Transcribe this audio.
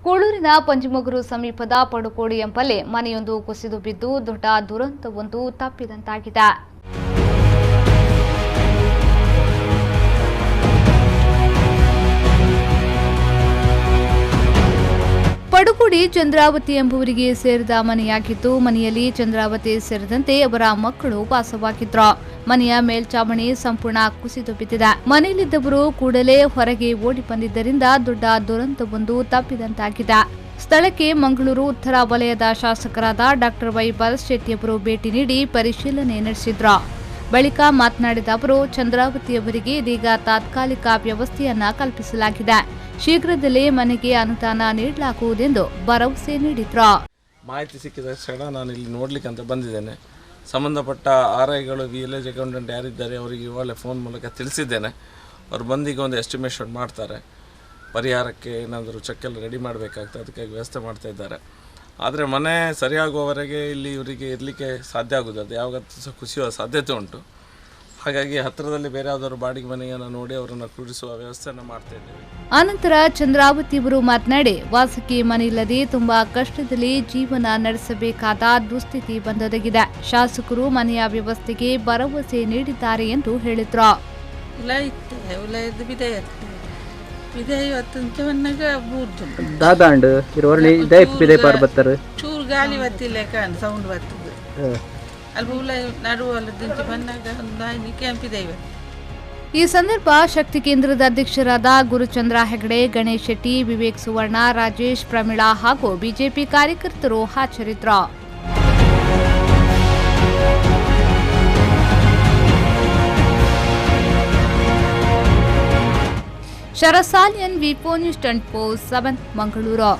ಕೂಳೂರಿನ ಪಂಚಮಗುರು ಸಮೀಪದ ಪಡುಕೋಡಿ ಎಂಬಲ್ಲಿ ಮನೆಯೊಂದು ಕುಸಿದು ಬಿದ್ದು ದೊಡ್ಡ ದುರಂತವೊಂದು ತಪ್ಪಿದಂತಾಗಿದೆ. ಪಡುಕೋಡಿ ಚಂದ್ರಾವತಿ ಎಂಬುವರಿಗೆ ಸೇರಿದ ಮನೆಯಾಗಿದ್ದು, ಮನೆಯಲ್ಲಿ ಚಂದ್ರಾವತಿ ಸೇರಿದಂತೆ ಅವರ ಮಕ್ಕಳು ವಾಸವಾಗಿದ್ರು. ಮನೆಯ ಮೇಲ್ಚಾವಣಿ ಸಂಪೂರ್ಣ ಕುಸಿದು ಬಿದ್ದಿದೆ. ಮನೆಯಲ್ಲಿದ್ದವರು ಕೂಡಲೇ ಹೊರಗೆ ಓಡಿ ಬಂದಿದ್ದರಿಂದ ದೊಡ್ಡ ದುರಂತವೊಂದು ತಪ್ಪಿದಂತಾಗಿದೆ. ಸ್ಥಳಕ್ಕೆ ಮಂಗಳೂರು ಉತ್ತರ ವಲಯದ ಶಾಸಕರಾದ ಡಾಕ್ಟರ್ ವೈ ಬಾಲಶೆಟ್ಟಿಯವರು ಭೇಟಿ ನೀಡಿ ಪರಿಶೀಲನೆ ನಡೆಸಿದ್ರು. ಬಳಿಕ ಮಾತನಾಡಿದ ಅವರು, ಚಂದ್ರಾವತಿಯವರಿಗೆ ಇದೀಗ ತಾತ್ಕಾಲಿಕ ವ್ಯವಸ್ಥೆಯನ್ನ ಕಲ್ಪಿಸಲಾಗಿದೆ. ಶೀಘ್ರದಲ್ಲೇ ಮನೆಗೆ ಅನುದಾನ ನೀಡಲಾಗುವುದೆಂದು ಭರವಸೆ ನೀಡಿದ್ರು. ಮಾಹಿತಿ ಸಿಕ್ಕಿದ ತಕ್ಷಣ ನಾನು ಇಲ್ಲಿ ನೋಡ್ಲಿಕ್ಕೆ ಅಂತ ಬಂದಿದ್ದೇನೆ. ಸಂಬಂಧಪಟ್ಟ ಆರ್ಐಗಳು, ವಿಲೇಜ್ ಅಕೌಂಟೆಂಟ್ ಯಾರಿದ್ದಾರೆ ಅವರಿಗೆ ಇವಾಗಲೇ ಫೋನ್ ಮೂಲಕ ತಿಳಿಸಿದ್ದೇನೆ. ಅವ್ರು ಬಂದೀಗ ಒಂದು ಎಸ್ಟಿಮೇಷನ್ ಮಾಡ್ತಾರೆ. ಪರಿಹಾರಕ್ಕೆ ಏನಾದರೂ ಚೆಕ್ಕೆಲ್ಲ ರೆಡಿ ಮಾಡಬೇಕಾಗ್ತದೆ, ಅದಕ್ಕಾಗಿ ವ್ಯವಸ್ಥೆ ಮಾಡ್ತಾ ಇದ್ದಾರೆ. ಆದರೆ ಮನೆ ಸರಿಯಾಗುವವರೆಗೆ ಇಲ್ಲಿ ಇವರಿಗೆ ಇರಲಿಕ್ಕೆ ಸಾಧ್ಯ ಆಗೋದು, ಅದು ಯಾವತ್ತೂ ಸಹ ಕುಸಿಯುವ ಸಾಧ್ಯತೆ ಉಂಟು. ಹಾಗಾಗಿ ಹತ್ತಿರದಲ್ಲಿ ಬೇರೆ ಯಾವುದಾದ್ರು ಬಾಡಿಗೆ ಮನೆಯನ್ನು ನೋಡಿ ಅವರನ್ನು ಕೂಡಿಸುವ ವ್ಯವಸ್ಥೆಯನ್ನು ಮಾಡ್ತಾ ಇದ್ದೇವೆ. ಆನಂತರ ಚಂದ್ರಾವತಿಯವರು ಮಾತನಾಡಿ, ವಾಸಕ್ಕೆ ಮನೆ ಇಲ್ಲದೆ ತುಂಬಾ ಕಷ್ಟದಲ್ಲಿ ಜೀವನ ನಡೆಸಬೇಕಾದ ದುಸ್ಥಿತಿ ಬಂದೊದಗಿದೆ. ಶಾಸಕರು ಮನೆಯ ವ್ಯವಸ್ಥೆಗೆ ಭರವಸೆ ನೀಡಿದ್ದಾರೆ ಎಂದು ಹೇಳಿದ್ರು. ಚೂರು ಗಾಳಿ ಬತ್ತಿಲ್ಲ ಕಾಣ್ ಸೌಂಡ್ ಬರ್ತದೆ ಈ ಸಂದರ್ಭ ಶಕ್ತಿ ಕೇಂದ್ರದ ಅಧ್ಯಕ್ಷರಾದ ಗುರುಚಂದ್ರ ಹೆಗಡೆ, ಗಣೇಶ್ ಶೆಟ್ಟಿ, ವಿವೇಕ್ ಸುವರ್ಣ, ರಾಜೇಶ್, ಪ್ರಮೀಳಾ ಹಾಗೂ ಬಿಜೆಪಿ ಕಾರ್ಯಕರ್ತರು ಹಾಜರಿದ್ದರು. ಶರಸಾಲಿಯನ್, ವಿ4 ನ್ಯೂಸ್ 24/7 ಮಂಗಳೂರು.